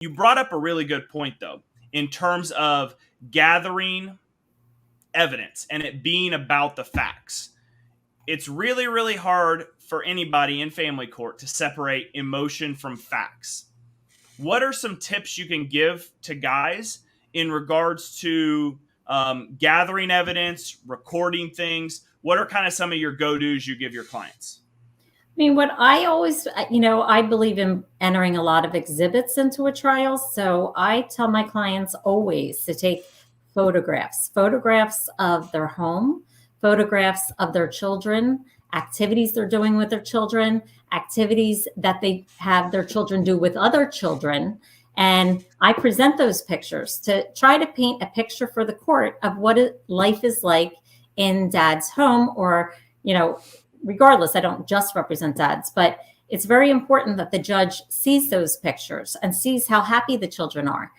You brought up a really good point, though, in terms of gathering evidence and it being about the facts. It's really, really hard for anybody in family court to separate emotion from facts. What are some tips you can give to guys in regards to gathering evidence, recording things? What are kind of some of your go-tos you give your clients? I mean, what I always, I believe in entering a lot of exhibits into a trial. So I tell my clients always to take photographs of their home, photographs of their children, activities they're doing with their children, activities that they have their children do with other children. And I present those pictures to try to paint a picture for the court of what life is like in dad's home, or, regardless, I don't just represent dads, but it's very important that the judge sees those pictures and sees how happy the children are.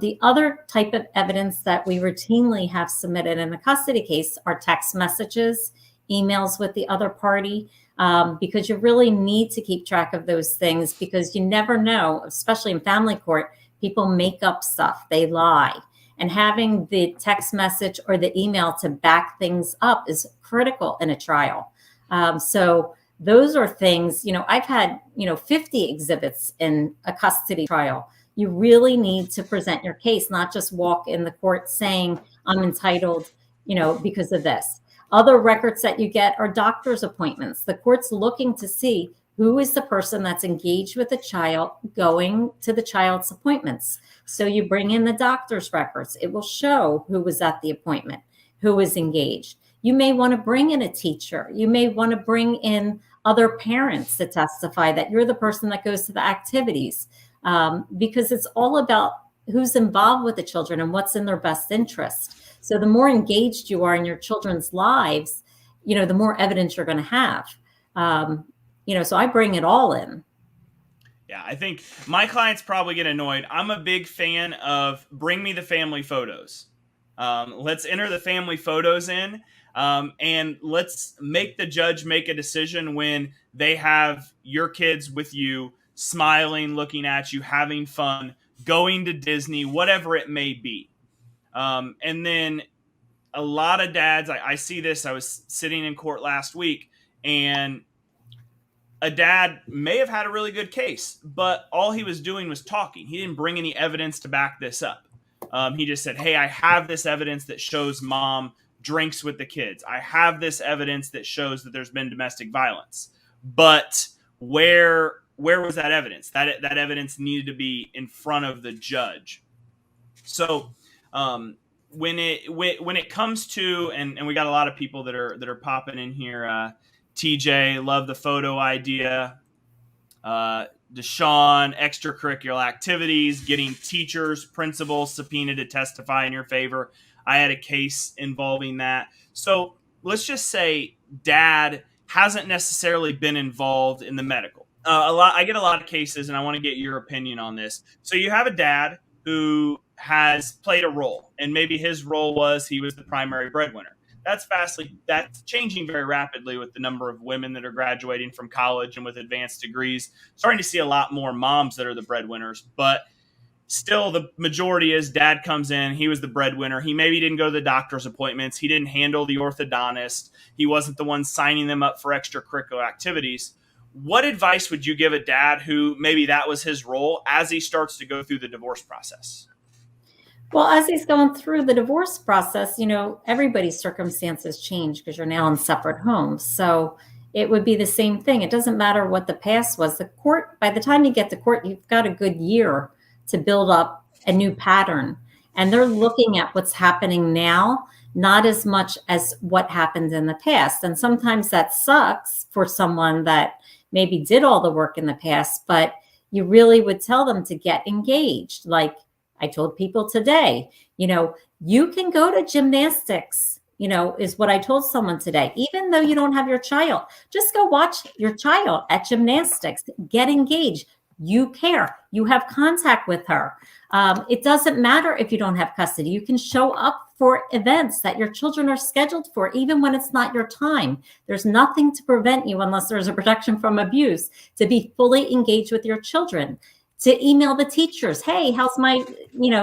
The other type of evidence that we routinely have submitted in a custody case are text messages, emails with the other party, because you really need to keep track of those things, because you never know, especially in family court, people make up stuff, they lie. And having the text message or the email to back things up is critical in a trial. So those are things, I've had, 50 exhibits in a custody trial. You really need to present your case, not just walk in the court saying I'm entitled, because of this. Other records that you get are doctor's appointments. The court's looking to see who is the person that's engaged with the child going to the child's appointments. So you bring in the doctor's records. It will show who was at the appointment, who was engaged. You may want to bring in a teacher. You may want to bring in other parents to testify that you're the person that goes to the activities, because it's all about who's involved with the children and what's in their best interest. So the more engaged you are in your children's lives, the more evidence you're going to have. So I bring it all in. Yeah, I think my clients probably get annoyed. I'm a big fan of bring me the family photos. Let's enter the family photos in. And let's make the judge make a decision when they have your kids with you, smiling, looking at you, having fun, going to Disney, whatever it may be. And then a lot of dads, I see this. I was sitting in court last week, and a dad may have had a really good case, but all he was doing was talking. He didn't bring any evidence to back this up. He just said, hey, I have this evidence that shows mom drinks with the kids. I have this evidence that shows that there's been domestic violence. But where was that evidence? That evidence needed to be in front of the judge. So when it comes to, and we got a lot of people that are popping in here. TJ, love the photo idea. Deshaun, extracurricular activities, getting teachers, principals subpoenaed to testify in your favor. I had a case involving that. So let's just say dad hasn't necessarily been involved in the medical. I get a lot of cases, and I want to get your opinion on this. So you have a dad who has played a role, and maybe his role was he was the primary breadwinner. That's changing very rapidly with the number of women that are graduating from college and with advanced degrees. Starting to see a lot more moms that are the breadwinners, but still the majority is dad comes in, he was the breadwinner. He maybe didn't go to the doctor's appointments. He didn't handle the orthodontist. He wasn't the one signing them up for extracurricular activities. What advice would you give a dad who maybe that was his role as he starts to go through the divorce process? Well, as he's going through the divorce process, everybody's circumstances change because you're now in separate homes. So it would be the same thing. It doesn't matter what the past was. The court, by the time you get to court, you've got a good year to build up a new pattern. And they're looking at what's happening now, not as much as what happened in the past. And sometimes that sucks for someone that maybe did all the work in the past, but you really would tell them to get engaged. Like I told people today, you can go to gymnastics, is what I told someone today. Even though you don't have your child, just go watch your child at gymnastics, get engaged. You care. You have contact with her. It doesn't matter if you don't have custody. You can show up for events that your children are scheduled for, even when it's not your time. There's nothing to prevent you, unless there's a protection from abuse, to be fully engaged with your children. to email the teachers, hey, how's my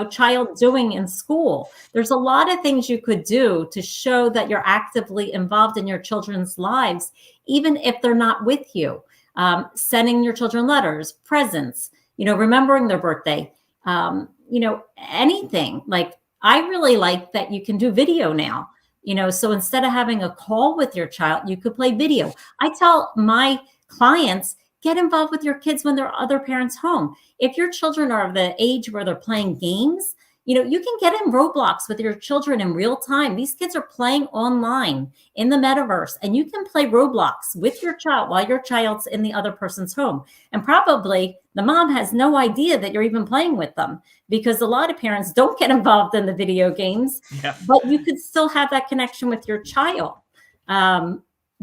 child doing in school? There's a lot of things you could do to show that you're actively involved in your children's lives, even if they're not with you. Sending your children letters, presents, remembering their birthday, anything. Like, I really like that you can do video now. So instead of having a call with your child, you could play video. I tell my clients, get involved with your kids when there are other parents home. If your children are of the age where they're playing games, you can get in Roblox with your children in real time. These kids are playing online in the metaverse, and you can play Roblox with your child while your child's in the other person's home. And probably the mom has no idea that you're even playing with them, because a lot of parents don't get involved in the video games, but you could still have that connection with your child.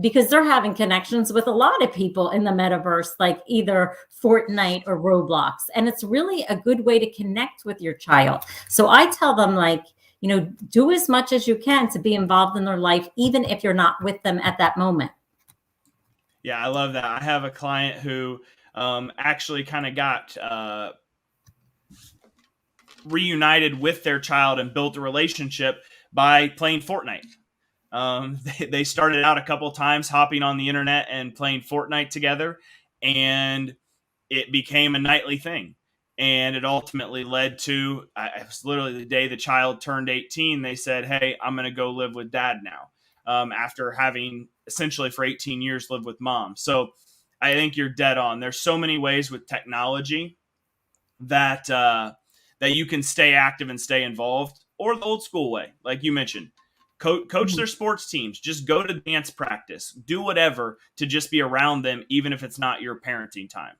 Because they're having connections with a lot of people in the metaverse, like either Fortnite or Roblox. And it's really a good way to connect with your child. So I tell them, like, do as much as you can to be involved in their life, even if you're not with them at that moment. Yeah, I love that. I have a client who actually kind of got reunited with their child and built a relationship by playing Fortnite. They started out a couple times hopping on the internet and playing Fortnite together, and it became a nightly thing. And it ultimately led to, it was literally the day the child turned 18, they said, hey, I'm going to go live with dad now, after having essentially for 18 years lived with mom. So I think you're dead on. There's so many ways with technology that that you can stay active and stay involved, or the old school way, like you mentioned. Coach their sports teams. Just go to dance practice. Do whatever to just be around them, even if it's not your parenting time.